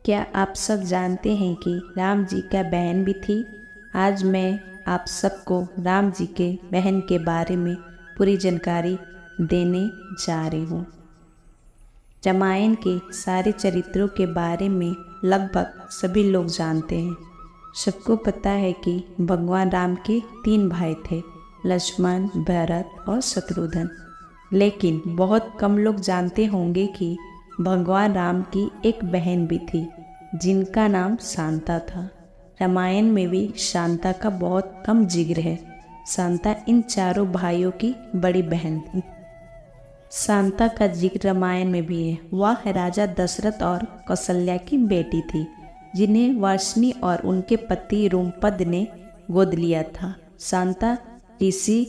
क्या आप सब जानते हैं कि राम जी का बहन भी थी। आज मैं आप सबको राम जी के बहन के बारे में पूरी जानकारी देने जा रही हूँ। रामायण के सारे चरित्रों के बारे में लगभग सभी लोग जानते हैं। सबको पता है कि भगवान राम के 3 भाई थे, लक्ष्मण, भरत और शत्रुघ्न। लेकिन बहुत कम लोग जानते होंगे कि भगवान राम की एक बहन भी थी जिनका नाम शांता था। रामायण में भी शांता का बहुत कम जिक्र है। शांता इन चारों भाइयों की बड़ी बहन थी। शांता का जिक्र रामायण में भी है। वह राजा दशरथ और कौशल्या की बेटी थी जिन्हें वर्षणी और उनके पति रोमपद ने गोद लिया था। शांता ऋषि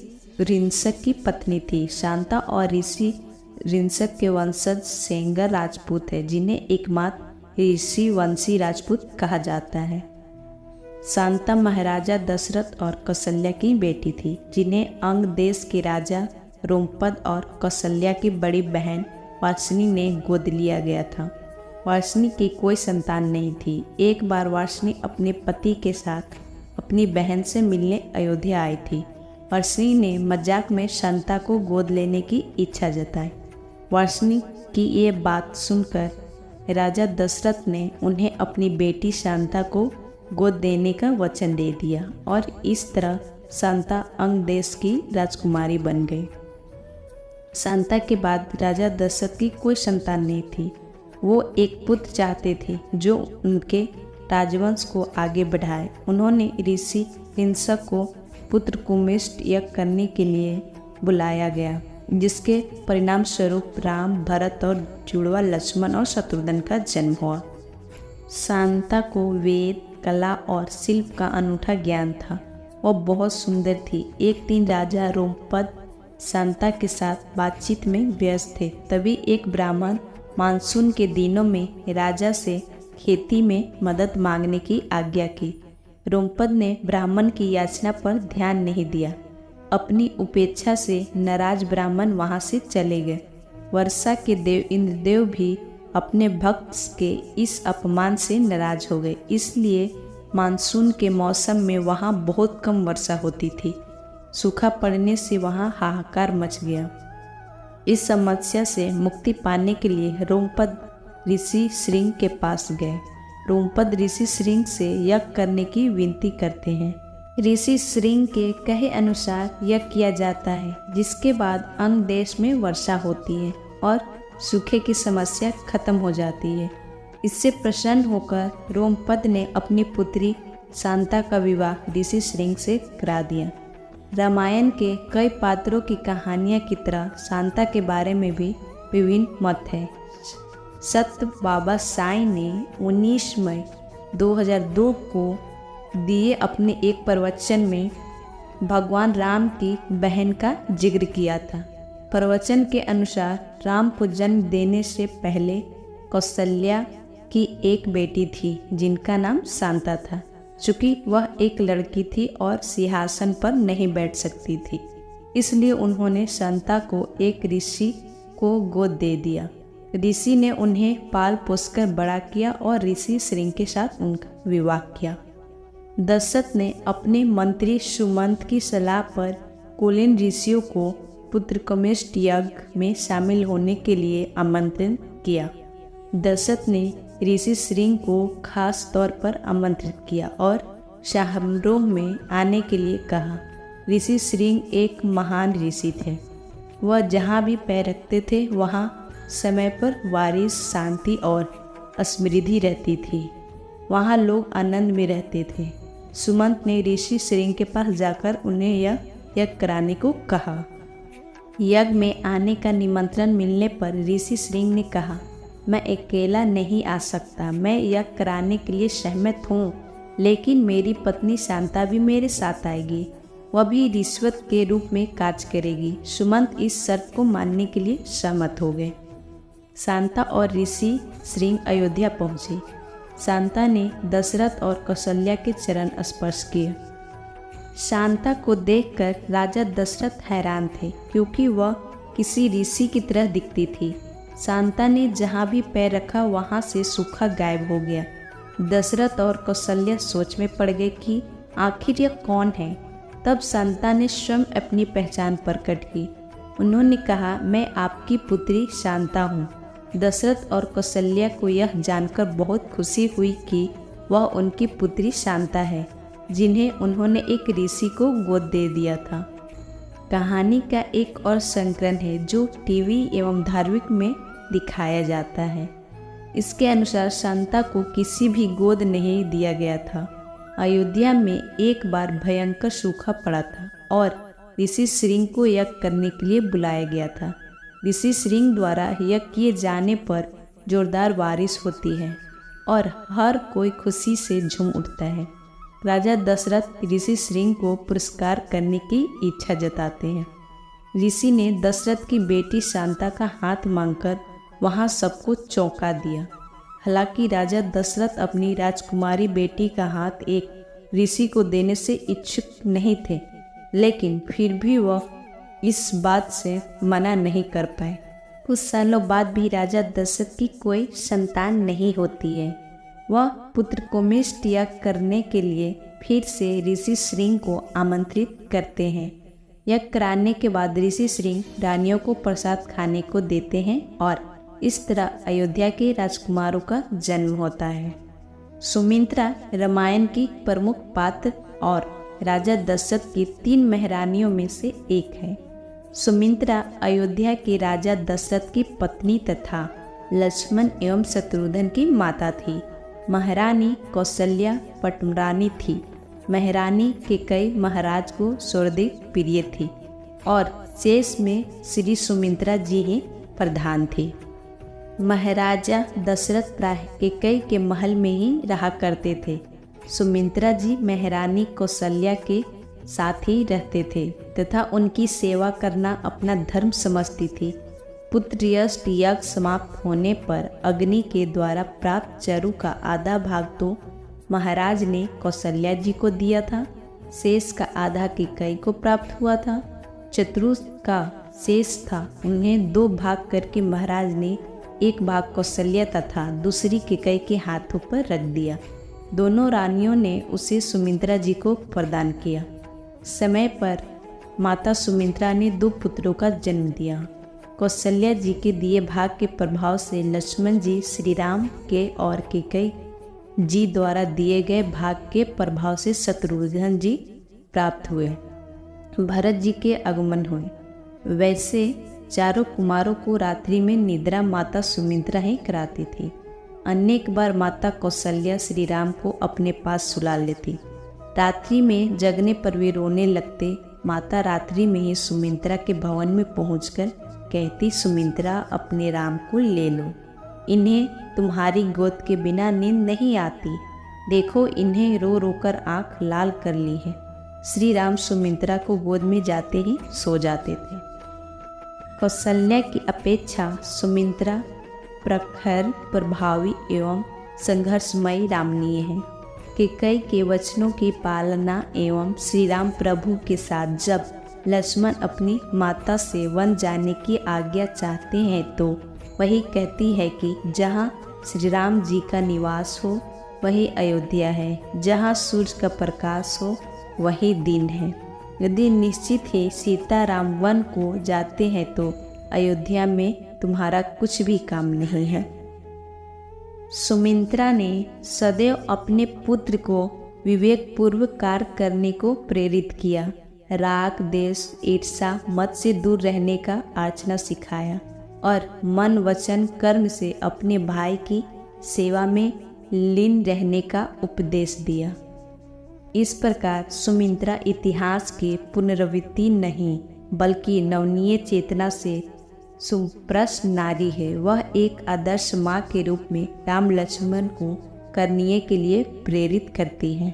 ऋंशक की पत्नी थी। शांता और ऋषि ऋंशक के वंशज सेंगर राजपूत है जिन्हें एकमात्र ऋषि वंशी राजपूत कहा जाता है। शांता महाराजा दशरथ और कौशल्या की बेटी थी जिन्हें अंग देश के राजा रोमपद और कौशल्या की बड़ी बहन वर्षणी ने गोद लिया गया था। वर्षणी की कोई संतान नहीं थी। एक बार वर्षणी अपने पति के साथ अपनी बहन से मिलने अयोध्या आई थी। वर्षणी ने मजाक में शांता को गोद लेने की इच्छा जताई। वर्षणी की ये बात सुनकर राजा दशरथ ने उन्हें अपनी बेटी शांता को गोद देने का वचन दे दिया और इस तरह शांता अंग देश की राजकुमारी बन गई। शांता के बाद राजा दशरथ की कोई संतान नहीं थी। वो एक पुत्र चाहते थे जो उनके राजवंश को आगे बढ़ाए। उन्होंने ऋषि ऋंशक को पुत्र कुमिष्ट यज्ञ करने के लिए बुलाया गया, जिसके परिणाम स्वरूप राम, भरत और जुड़वा लक्ष्मण और शत्रुघ्न का जन्म हुआ। शांता को वेद, कला और शिल्प का अनूठा ज्ञान था। वह बहुत सुंदर थी। एक दिन राजा रोमपद शांता के साथ बातचीत में व्यस्त थे। तभी एक ब्राह्मण मानसून के दिनों में राजा से खेती में मदद मांगने की आज्ञा की। रोमपद ने ब्राह्मण की याचना पर ध्यान नहीं दिया। अपनी उपेक्षा से नाराज ब्राह्मण वहां से चले गए। वर्षा के देव इंद्रदेव भी अपने भक्त के इस अपमान से नाराज हो गए। इसलिए मानसून के मौसम में वहां बहुत कम वर्षा होती थी। सूखा पड़ने से वहां हाहाकार मच गया। इस समस्या से मुक्ति पाने के लिए रोमपद ऋषि श्रृंग के पास गए। रोमपद ऋषि श्रृंग से यज्ञ करने की विनती करते हैं। ऋषि श्रृंग के कहे अनुसार यज्ञ किया जाता है, जिसके बाद अंग देश में वर्षा होती है और सूखे की समस्या खत्म हो जाती है। इससे प्रसन्न होकर रोमपद ने अपनी पुत्री शांता का विवाह ऋषि श्रृंग से करा दिया। रामायण के कई पात्रों की कहानियाँ की तरह शांता के बारे में भी विभिन्न मत हैं। सत्य बाबा साईं ने 19 मई 2002 को दिए अपने एक प्रवचन में भगवान राम की बहन का जिक्र किया था। प्रवचन के अनुसार राम को जन्म देने से पहले कौशल्या की एक बेटी थी जिनका नाम शांता था। चूँकि वह एक लड़की थी और सिंहासन पर नहीं बैठ सकती थी, इसलिए उन्होंने शांता को एक ऋषि को गोद दे दिया। ऋषि ने उन्हें पाल पोसकर बड़ा किया और ऋषि श्रृंग के साथ उनका विवाह किया। दशरथ ने अपने मंत्री सुमंत की सलाह पर कुलीन ऋषियों को पुत्र कुमिष्ट यज्ञ में शामिल होने के लिए आमंत्रित किया। दशरथ ने ऋषि श्रृंग को खास तौर पर आमंत्रित किया और समारोह में आने के लिए कहा। ऋषि श्रृंग एक महान ऋषि थे। वह जहाँ भी पैर रखते थे वहाँ समय पर बारिश, शांति और समृद्धि रहती थी। वहाँ लोग आनंद में रहते थे। सुमंत ने ऋषि श्रृंग के पास जाकर उन्हें यह यज्ञ कराने को कहा। यज्ञ में आने का निमंत्रण मिलने पर ऋषि श्रृंग ने कहा, मैं अकेला नहीं आ सकता। मैं यज्ञ कराने के लिए सहमत हूँ, लेकिन मेरी पत्नी शांता भी मेरे साथ आएगी। वह भी रिश्वत के रूप में कार्य करेगी। सुमंत इस शर्त को मानने के लिए सहमत हो गए। शांता और ऋषि श्रृंग अयोध्या पहुँचे। शांता ने दशरथ और कौशल्या के चरण स्पर्श किए। शांता को देखकर राजा दशरथ हैरान थे, क्योंकि वह किसी ऋषि की तरह दिखती थी। शांता ने जहाँ भी पैर रखा वहाँ से सूखा गायब हो गया। दशरथ और कौशल्या सोच में पड़ गए कि आखिर यह कौन है। तब शांता ने स्वयं अपनी पहचान प्रकट की। उन्होंने कहा, मैं आपकी पुत्री शांता हूँ। दशरथ और कौशल्या को यह जानकर बहुत खुशी हुई कि वह उनकी पुत्री शांता है, जिन्हें उन्होंने एक ऋषि को गोद दे दिया था। कहानी का एक और संस्करण है जो टीवी एवं धार्मिक में दिखाया जाता है। इसके अनुसार शांता को किसी भी गोद नहीं दिया गया था। अयोध्या में एक बार भयंकर सूखा पड़ा था और ऋषि श्रृंग को यज्ञ करने के लिए बुलाया गया था। ऋषि श्रृंग द्वारा यज्ञ किए जाने पर जोरदार बारिश होती है और हर कोई खुशी से झूम उठता है। राजा दशरथ ऋषि श्रृंग को पुरस्कार करने की इच्छा जताते हैं। ऋषि ने दशरथ की बेटी शांता का हाथ मांगकर वहां सबको चौंका दिया। हालांकि राजा दशरथ अपनी राजकुमारी बेटी का हाथ एक ऋषि को देने से इच्छुक नहीं थे, लेकिन फिर भी वह इस बात से मना नहीं कर पाए। कुछ सालों बाद भी राजा दशरथ की कोई संतान नहीं होती है। वह पुत्र कोमेष्ट यज्ञ करने के लिए फिर से ऋषि श्रृंग को आमंत्रित करते हैं। यज्ञ कराने के बाद ऋषि श्रृंग रानियों को प्रसाद खाने को देते हैं और इस तरह अयोध्या के राजकुमारों का जन्म होता है। सुमित्रा रामायण की प्रमुख पात्र और राजा दशरथ की 3 महारानियों में से एक है। सुमित्रा अयोध्या के राजा दशरथ की पत्नी तथा लक्ष्मण एवं शत्रुघ्न की माता थी। महारानी कौशल्या पटरानी थी। महारानी कैकेयी महाराज को सर्वाधिक प्रिय थी और शेष में श्री सुमित्रा जी ही प्रधान थी। महाराजा दशरथ प्राय कैकेयी के महल में ही रहा करते थे। सुमित्रा जी महारानी कौशल्या के साथ ही रहते थे तथा उनकी सेवा करना अपना धर्म समझती थी। पुत्र यज्ञ समाप्त होने पर अग्नि के द्वारा प्राप्त चरु का आधा भाग तो महाराज ने कौशल्या जी को दिया था, शेष का आधा कैकेयी को प्राप्त हुआ था। चतुर्थ का शेष था, उन्हें 2 भाग करके महाराज ने एक भाग कौशल्या तथा दूसरी कैकेयी के हाथों पर रख दिया। दोनों रानियों ने उसे सुमित्रा जी को प्रदान किया। समय पर माता सुमित्रा ने 2 पुत्रों का जन्म दिया। कौशल्या जी के दिए भाग के प्रभाव से लक्ष्मण जी श्री राम के और कैकेयी जी द्वारा दिए गए भाग के प्रभाव से शत्रुघ्न जी प्राप्त हुए। भरत जी के आगमन हुए। वैसे चारों कुमारों को रात्रि में निद्रा माता सुमित्रा ही कराती थी। अनेक बार माता कौशल्या श्री राम को अपने पास सुला लेती। रात्रि में जगने पर वे रोने लगते। माता रात्रि में ही सुमित्रा के भवन में पहुंचकर कहती, सुमित्रा अपने राम को ले लो, इन्हें तुम्हारी गोद के बिना नींद नहीं आती। देखो, इन्हें रो रो कर आँख लाल कर ली है। श्री राम सुमित्रा को गोद में जाते ही सो जाते थे। कौशल्या की अपेक्षा सुमित्रा प्रखर, प्रभावी एवं संघर्षमयी रामनीय है। कैकेयी के वचनों की पालना एवं श्री राम प्रभु के साथ जब लक्ष्मण अपनी माता से वन जाने की आज्ञा चाहते हैं तो वही कहती है कि जहाँ श्री राम जी का निवास हो वही अयोध्या है, जहाँ सूर्य का प्रकाश हो वही दिन है। यदि निश्चित ही सीताराम वन को जाते हैं तो अयोध्या में तुम्हारा कुछ भी काम नहीं है। सुमित्रा ने सदैव अपने पुत्र को विवेकपूर्वक कार्य करने को प्रेरित किया। राग, देश, ईर्ष्या, मत से दूर रहने का आचरण सिखाया और मन, वचन, कर्म से अपने भाई की सेवा में लीन रहने का उपदेश दिया। इस प्रकार सुमित्रा इतिहास की पुनरावृत्ति नहीं बल्कि नवनीय चेतना से सुप्रसन्न नारी है। वह एक आदर्श माँ के रूप में राम लक्ष्मण को करनीय के लिए प्रेरित करती है।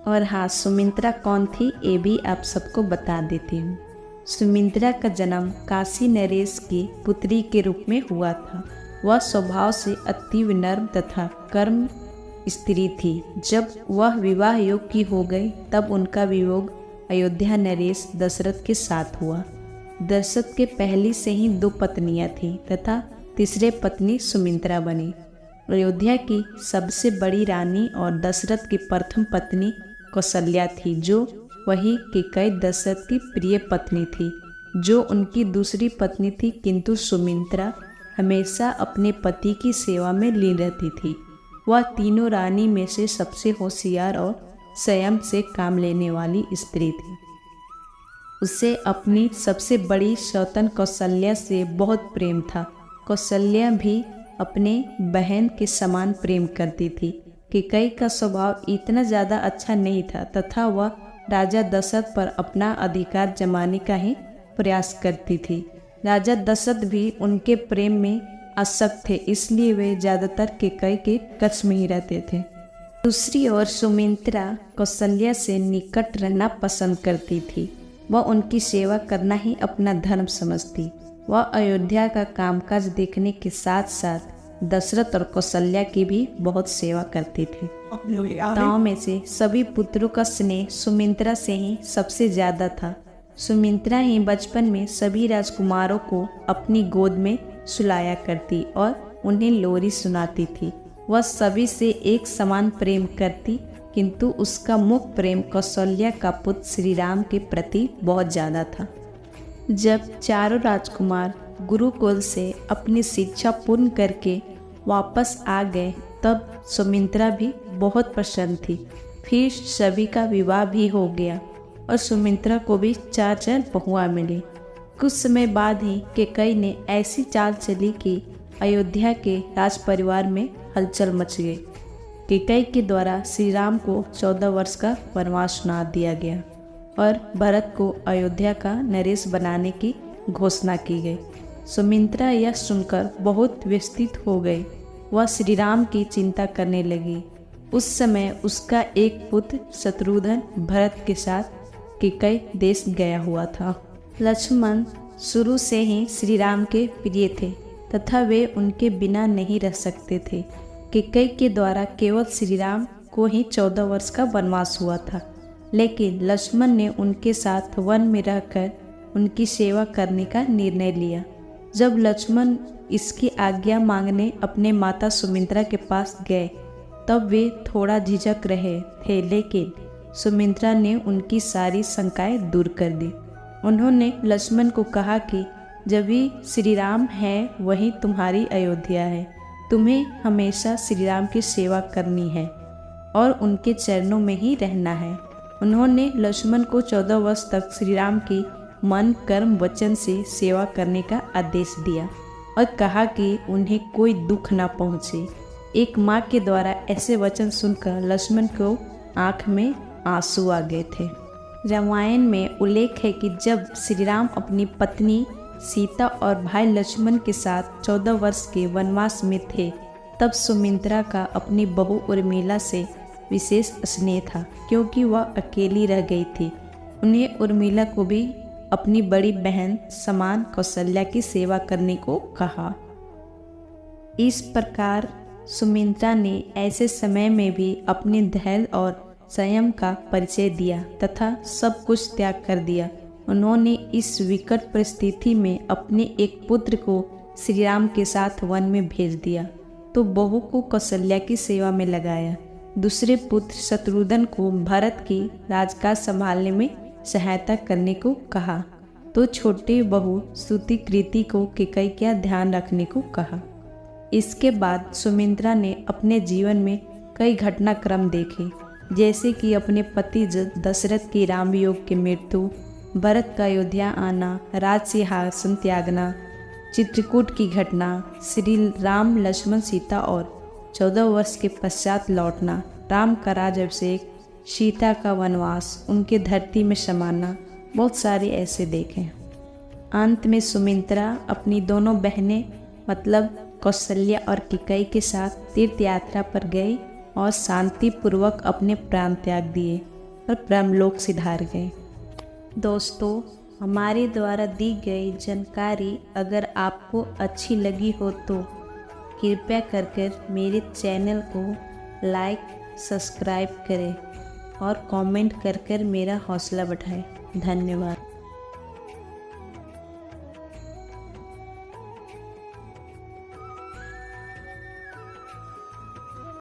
और हाँ, सुमित्रा कौन थी ये भी आप सबको बता देती हूँ। सुमित्रा का जन्म काशी नरेश की पुत्री के रूप में हुआ था। वह स्वभाव से अतीव नर्म तथा कर्म स्त्री थी। जब वह विवाह योग्य की हो गई तब उनका वियोग अयोध्या नरेश दशरथ के साथ हुआ। दशरथ के पहले से ही 2 पत्नियां थीं तथा तीसरे पत्नी सुमित्रा बनी। अयोध्या की सबसे बड़ी रानी और दशरथ की प्रथम पत्नी कौशल्या थी, जो वही कैकेयी दशरथ की प्रिय पत्नी थी, जो उनकी दूसरी पत्नी थी। किंतु सुमित्रा हमेशा अपने पति की सेवा में लीन रहती थी। वह तीनों रानी में से सबसे होशियार और संयम से काम लेने वाली स्त्री थी। उसे अपनी सबसे बड़ी सौतन कौशल्या से बहुत प्रेम था। कौशल्या भी अपने बहन के समान प्रेम करती थी। कैकेयी का स्वभाव इतना ज़्यादा अच्छा नहीं था तथा वह राजा दशरथ पर अपना अधिकार जमाने का ही प्रयास करती थी। राजा दशरथ भी उनके प्रेम में आसक्त थे, इसलिए वे ज़्यादातर कैकेयी के कक्ष में ही रहते थे। दूसरी ओर सुमित्रा कौशल्या से निकट रहना पसंद करती थी। वह उनकी सेवा करना ही अपना धर्म समझती। वह अयोध्या का कामकाज देखने के साथ साथ दशरथ और कौशल्या की भी बहुत सेवा करती थी। गाँव में से सभी पुत्रों का स्नेह सुमित्रा से ही सबसे ज्यादा था। सुमित्रा ही बचपन में सभी राजकुमारों को अपनी गोद में सुलाया करती और उन्हें लोरी सुनाती थी। वह सभी से एक समान प्रेम करती, किंतु उसका मुख्य प्रेम कौशल्या का पुत्र श्री राम के प्रति बहुत ज़्यादा था। जब चारों राजकुमार गुरुकुल से अपनी शिक्षा पूर्ण करके वापस आ गए, तब सुमित्रा भी बहुत प्रसन्न थी। फिर सभी का विवाह भी हो गया और सुमित्रा को भी 4 बहुआ मिली। कुछ समय बाद ही कैकेयी ने ऐसी चाल चली कि अयोध्या के राज परिवार में हलचल मच गई। कैकेयी के द्वारा श्री राम को 14 वर्ष का वनवास सुना दिया गया और भरत को अयोध्या का नरेश बनाने की घोषणा की गई। सुमित्रा यह सुनकर बहुत व्यथित हो गई। वह श्री राम की चिंता करने लगी। उस समय उसका एक पुत्र शत्रुघ्न भरत के साथ कैकेयी देश गया हुआ था। लक्ष्मण शुरू से ही श्री राम के प्रिय थे तथा वे उनके बिना नहीं रह सकते थे। कैकेयी के द्वारा केवल श्री राम को ही 14 वर्ष का वनवास हुआ था, लेकिन लक्ष्मण ने उनके साथ वन में रहकर उनकी सेवा करने का निर्णय लिया। जब लक्ष्मण इसकी आज्ञा मांगने अपने माता सुमित्रा के पास गए, तब वे थोड़ा झिझक रहे थे, लेकिन सुमित्रा ने उनकी सारी शंकाएं दूर कर दी। उन्होंने लक्ष्मण को कहा कि जब भी श्री राम है वही तुम्हारी अयोध्या है। तुम्हें हमेशा श्री राम की सेवा करनी है और उनके चरणों में ही रहना है। उन्होंने लक्ष्मण को 14 वर्ष तक श्री राम की मन कर्म वचन से सेवा करने का आदेश दिया और कहा कि उन्हें कोई दुख न पहुँचे। एक माँ के द्वारा ऐसे वचन सुनकर लक्ष्मण को आँख में आंसू आ गए थे। रामायण में उल्लेख है कि जब श्री राम अपनी पत्नी सीता और भाई लक्ष्मण के साथ 14 वर्ष के वनवास में थे, तब सुमित्रा का अपनी बहू उर्मिला से विशेष स्नेह था, क्योंकि वह अकेली रह गई थी। उन्हें उर्मिला को भी अपनी बड़ी बहन समान कौशल्या की सेवा करने को कहा। इस प्रकार सुमित्रा ने ऐसे समय में भी अपने धैर्य और संयम का परिचय दिया तथा सब कुछ त्याग कर दिया। उन्होंने इस विकट परिस्थिति में अपने एक पुत्र को श्री राम के साथ वन में भेज दिया, तो बहू को कौशल्या की सेवा में लगाया। दूसरे पुत्र शत्रुघ्न को भरत की राजकाज संभालने में सहायता करने को कहा, तो छोटे बहू सुतिकृति को कैकेयी का ध्यान रखने को कहा। इसके बाद सुमित्रा ने अपने जीवन में कई घटनाक्रम देखे, जैसे कि अपने पति दशरथ की राम वियोग की मृत्यु, भरत का अयोध्या आना, राज सिंहासन त्यागना, चित्रकूट की घटना, श्री राम लक्ष्मण सीता और 14 वर्ष के पश्चात लौटना, राम का राज्याभिषेक, सीता का वनवास, उनके धरती में समाना, बहुत सारे ऐसे देखे। अंत में सुमित्रा अपनी दोनों बहनें मतलब कौशल्या और कैकेयी के साथ तीर्थ यात्रा पर गई और शांतिपूर्वक अपने प्राण त्याग दिए और ब्रह्मलोक सिधार गए। दोस्तों, हमारे द्वारा दी गई जानकारी अगर आपको अच्छी लगी हो तो कृपया कर मेरे चैनल को लाइक सब्सक्राइब करें और कमेंट कर मेरा हौसला बढ़ाएं। धन्यवाद।